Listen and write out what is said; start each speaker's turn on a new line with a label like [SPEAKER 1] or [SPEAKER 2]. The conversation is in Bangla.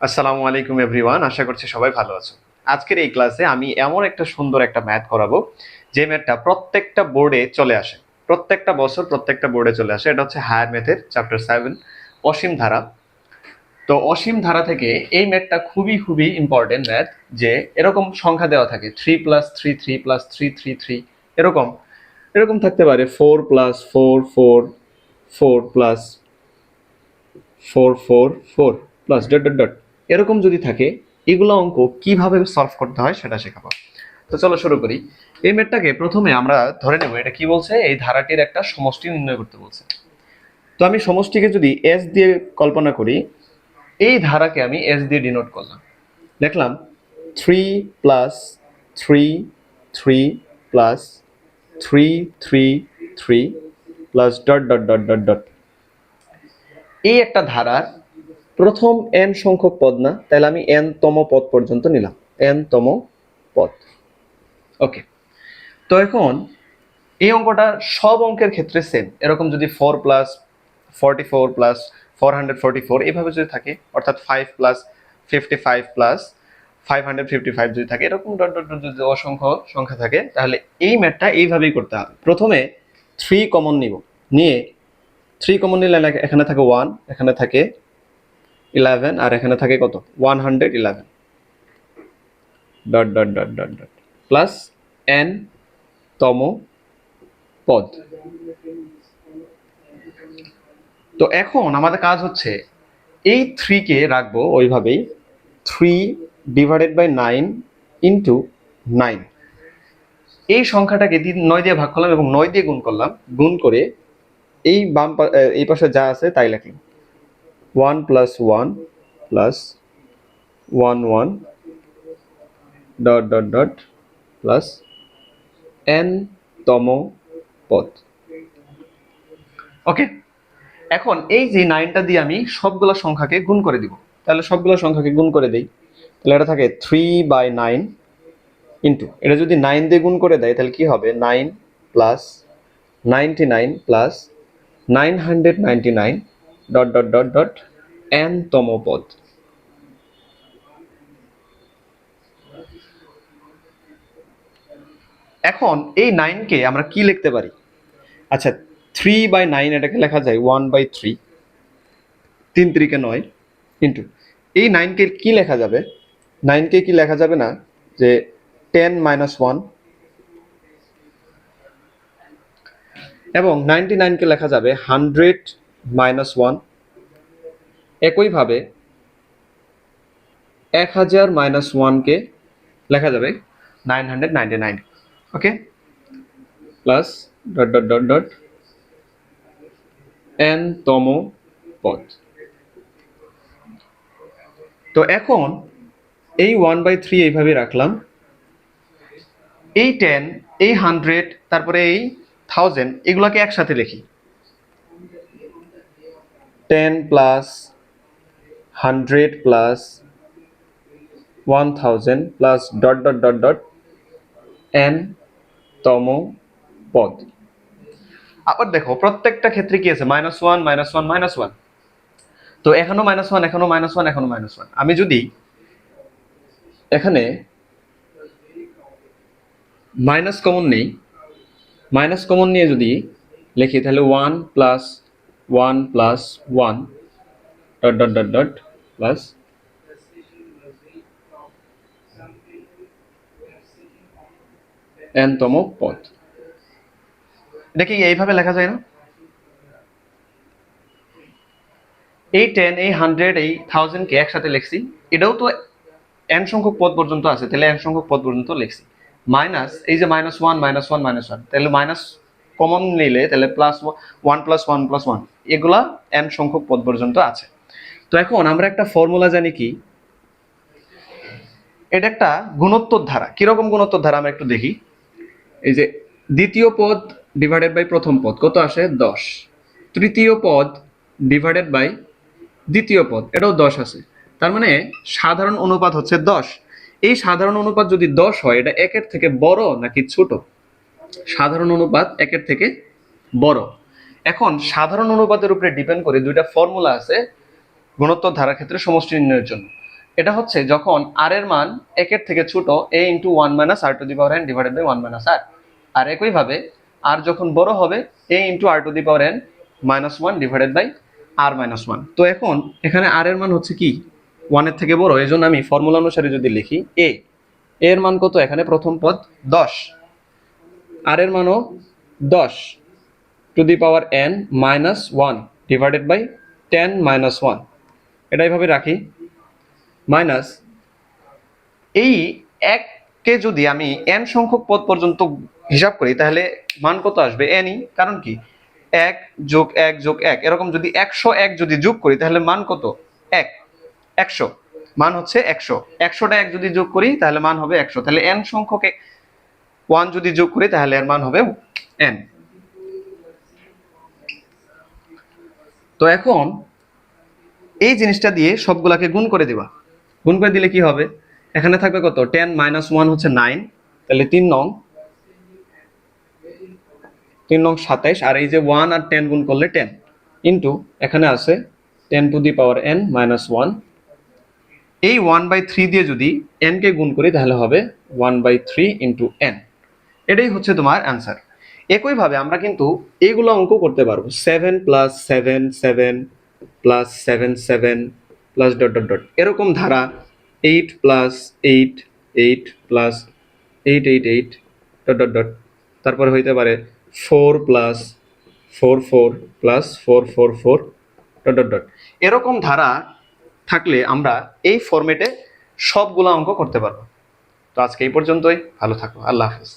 [SPEAKER 1] আসসালামু আলাইকুম এভরিওয়ান, আশা করছি সবাই ভালো আছো। আজকের এই ক্লাসে আমি এমন একটা সুন্দর একটা ম্যাথ করাবো যে ম্যাথটা প্রত্যেকটা বোর্ডে চলে আসে, প্রত্যেকটা বছর প্রত্যেকটা বোর্ডে চলে আসে। এটা হচ্ছে হায়ার ম্যাথের চ্যাপ্টার 7 অসীম ধারা। তো অসীম ধারা থেকে এই ম্যাথটা খুবই খুবই ইম্পর্টেন্ট ম্যাথ। যে এরকম সংখ্যা দেওয়া থাকে 3+3 3+3 3 এরকম এরকম থাকতে পারে 4+4 4 4 4 প্লাস ডট ডট ডট এরকম যদি থাকে, এগুলো অঙ্ক কিভাবে সলভ করতে হয় সেটা শেখাবো। তো চলো শুরু করি। এই ম্যাথটাকে প্রথমে আমরা ধরে নেব, এটা কি বলছে, এই ধারাটির একটা সমষ্টি নির্ণয় করতে বলছে। তো আমি সমষ্টিকে যদি এস দিয়ে কল্পনা করি, এই ধারাকে আমি এস দিয়ে ডিনোট করলাম, দেখলাম 3+3 3+3 3 plus dot dot dot dot dot. এই একটা ধারার প্রথম এন সংখ্যক পদ না, তাহলে আমি এন তম পদ পর্যন্ত নিলাম, এন তম পদ। ওকে, তো এখন এই অঙ্কটা সব অঙ্কের ক্ষেত্রে সেম। এরকম যদি 4+44+444 এইভাবে যদি থাকে, অর্থাৎ 5+55+555 যদি থাকে, এরকম ডট ডট ডট যদি অসংখ্য সংখ্যা থাকে, তাহলে এই ম্যাথটা এইভাবেই করতে হবে। প্রথমে 3 কমন নিব, নিয়ে 3 কমন নিলে এখানে থাকে 1, এখানে থাকে 11, আর এখানে থাকে কত, 111 dot dot dot dot dot plus N তম পদ। তো এখন আমাদের কাজ হচ্ছে এই 3 কে রাখবো ওইভাবেই, 3/9 ইন্টু 9। এই সংখ্যাটাকে 9 দিয়ে ভাগ করলাম এবং 9 দিয়ে গুণ করলাম, গুণ করে এই এই পাশে যা আছে তাই লিখলাম, 1 + 1 + 1 1 dot dot dot plus N তম পদ। ওকে, এখন এই যে 9টা দিয়ে আমি সবগুলো সংখ্যাকে গুণ করে দিব, তাহলে সবগুলো সংখ্যাকে গুণ করে দেই, তাহলে এটা থাকে 3/9 ইন্টু, এটা যদি 9 দিয়ে গুণ করে দেয় তাহলে কি হবে, 9 + 99 + 999 dot dot dot dot n তম পদ। এখন এই 9 কে আমরা কি লিখতে পারি? আচ্ছা, 3/9 এটাকে লেখা যায় 1/3, 3 × 9 ইন্টু এই 9 কে কি লেখা যাবে, 9 কে কি লেখা যাবে না যে 10 - 1, এবং 99 কে লেখা যাবে 100 - 1। একইভাবে 1000 - 1 কে লেখা যাবে 999। Okay, plus dot dot dot dot n তম পদ। তো এখন এই 1/3 এইভাবে রাখলাম, এই 10, এই 100, তারপরে এই 1000, এগুলাকে একসাথে লিখি, 10 + 100 + 1000 plus dot dot dot dot n তম পদ। আবার দেখো প্রত্যেকটা ক্ষেত্রে কি আছে, -1 -1 -1। তো এখানেও -1, এখানেও -1, এখানেও -1। আমি যদি এখানে মাইনাস কমন নেই, মাইনাস কমন নিয়ে যদি লিখি, তাহলে 1 + 1 + 1 dot dot dot dot plus N তম পদ। এটা কি এইভাবে লেখা যায় না? এই 10, এই 100, এই 1000 কে একসাথে লিখছি, এটাও তো এন সংখ্যক পদ পর্যন্ত আছে, তাহলে এন সংখ্যক পদ পর্যন্ত লিখছি। মাইনাস এই যে -1 -1 -1, তাহলে মাইনাস কমন নিলে তাহলে +1 + 1 + 1, এগুলা এন সংখ্যক পদ পর্যন্ত আছে। তো এখন আমরা একটা ফর্মুলা জানি কি, এটা একটা গুণোত্তর ধারা। কিরকম গুণোত্তর ধারা আমরা একটু দেখি। এই যে দ্বিতীয় পদ ডিভাইডেড বাই প্রথম পদ কত আসে, 10। তৃতীয় পদ ডিভাইডেড বাই দ্বিতীয় পদ, এটাও 10 আছে। তার মানে সাধারণ অনুপাত হচ্ছে 10। এই সাধারণ অনুপাত যদি 10 হয়, এটা 1-এর থেকে বড় নাকি ছোট? সাধারণ অনুপাত 1-এর থেকে বড়। এখন সাধারণ অনুপাতের উপরে ডিপেন্ড করে দুইটা ফর্মুলা আছে গুণোত্তর ধারার ক্ষেত্রে সমষ্টি নির্ণয়ের জন্য। এটা হচ্ছে যখন আর এর মান একের থেকে ছোট a into one minus r to the power n divided by one minus r. আর একইভাবে আর যখন বড় হবে a into r to the power N minus one divided by r minus one. তো এখন এখানে আর এর মান হচ্ছে কি ওয়ানের থেকে বড়, এই জন্য আমি ফর্মুলা অনুসারে যদি লিখি এর মান কত, এখানে প্রথম পদ 10, আর এর মানও 10 to the power N minus one divided by 10 minus one. এটা এইভাবে রাখি মাইনাস এই এককে যদি আমি এন সংখ্যক পদ পর্যন্ত হিসাব করি তাহলে মান কত আসবে এনই, কারণ কি 1 যোগ 1 যোগ 1, এরকম যদি 101 যদি যোগ করি তাহলে মান কত 1, 100 মান হচ্ছে 100, 100টা 1 যদি যোগ করি তাহলে মান হবে 100, তাহলে এন সংখ্যক 1 যদি যোগ করি তাহলে এর মান হবে এন। তো এখন এই জিনিসটা দিয়ে সবগুলাকে গুণ করে দিবা, গুণ করে দিলে কি হবে, এখানে থাকবে কত 10 মাইনাস 1 হচ্ছে 9, তাহলে 3 নং 27, আর এই যে 1 আর 10 গুণ করলে 10 ইন্টু এখানে আছে 10 to the power n minus 1, এই 1/3 দিয়ে যদি n কে গুণ করি তাহলে হবে 1/3 ইন্টু n। এটাই হচ্ছে তোমার অ্যান্সার। একইভাবে আমরা কিন্তু এইগুলো অঙ্ক করতে পারবো 7 plus 7 7 plus 7 7 plus dot dot dot, এরকম ধারা 8 plus 8 8 plus 8 8 8 dot dot dot, তারপরে হইতে পারে 4 plus 4 4 plus 4 4 4 dot dot dot. এরকম ধারা থাকলে আমরা এই ফরম্যাটে সবগুলো অঙ্ক করতে পারবো। তো আজকে এই পর্যন্তই, ভালো থাকো, আল্লাহ হাফেজ।